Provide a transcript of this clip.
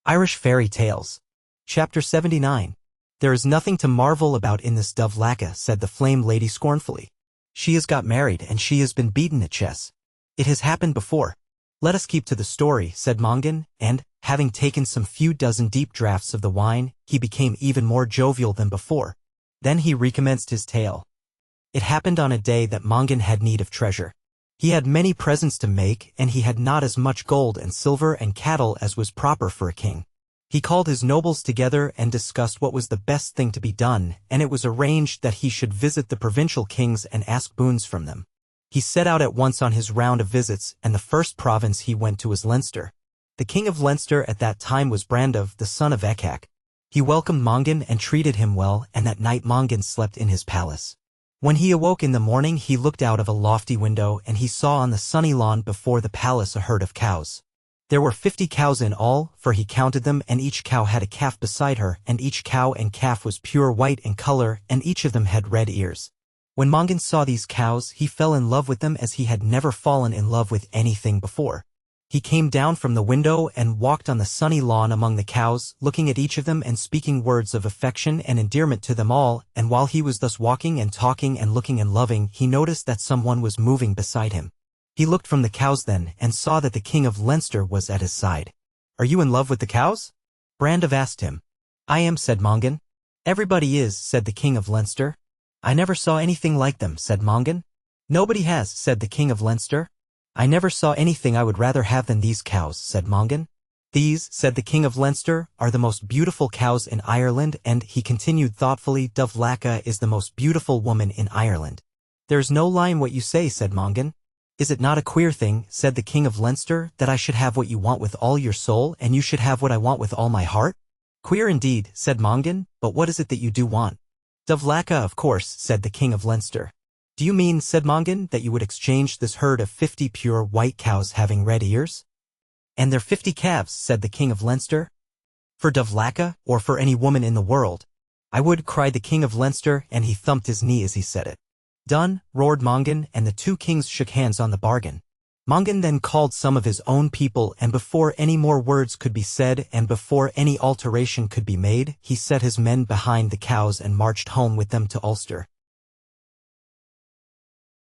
Irish Fairy Tales. Chapter 79. There is nothing to marvel about in this Dovlaka, said the Flame Lady scornfully. She has got married and she has been beaten at chess. It has happened before. Let us keep to the story, said Mongan, and, having taken some few dozen deep draughts of the wine, he became even more jovial than before. Then he recommenced his tale. It happened on a day that Mongan had need of treasure. He had many presents to make, and he had not as much gold and silver and cattle as was proper for a king. He called his nobles together and discussed what was the best thing to be done, and it was arranged that he should visit the provincial kings and ask boons from them. He set out at once on his round of visits, and the first province he went to was Leinster. The king of Leinster at that time was Brandov, the son of Ekak. He welcomed Mongan and treated him well, and that night Mongan slept in his palace. When he awoke in the morning he looked out of a lofty window and he saw on the sunny lawn before the palace a herd of cows. There were 50 cows in all, for he counted them, and each cow had a calf beside her, and each cow and calf was pure white in color, and each of them had red ears. When Mongan saw these cows he fell in love with them as he had never fallen in love with anything before. He came down from the window and walked on the sunny lawn among the cows, looking at each of them and speaking words of affection and endearment to them all, and while he was thus walking and talking and looking and loving, he noticed that someone was moving beside him. He looked from the cows then, and saw that the king of Leinster was at his side. "Are you in love with the cows?" Brandov asked him. "I am," said Mongan. "Everybody is," said the king of Leinster. "I never saw anything like them," said Mongan. "Nobody has," said the king of Leinster. "I never saw anything I would rather have than these cows," said Mongan. "These," said the king of Leinster, "are the most beautiful cows in Ireland," and, he continued thoughtfully, "Dovlaka is the most beautiful woman in Ireland." "There is no lie in what you say," said Mongan. "Is it not a queer thing," said the king of Leinster, "that I should have what you want with all your soul, and you should have what I want with all my heart?" "Queer indeed," said Mongan, "but what is it that you do want?" "Dovlaka, of course," said the king of Leinster. "Do you mean," said Mongan, "that you would exchange this herd of 50 pure white cows having red ears?" "And their 50 calves," said the king of Leinster. "For Dovlaka, or for any woman in the world?" "I would," cried the king of Leinster, and he thumped his knee as he said it. "Done," roared Mongan, and the two kings shook hands on the bargain. Mongan then called some of his own people, and before any more words could be said and before any alteration could be made, he set his men behind the cows and marched home with them to Ulster.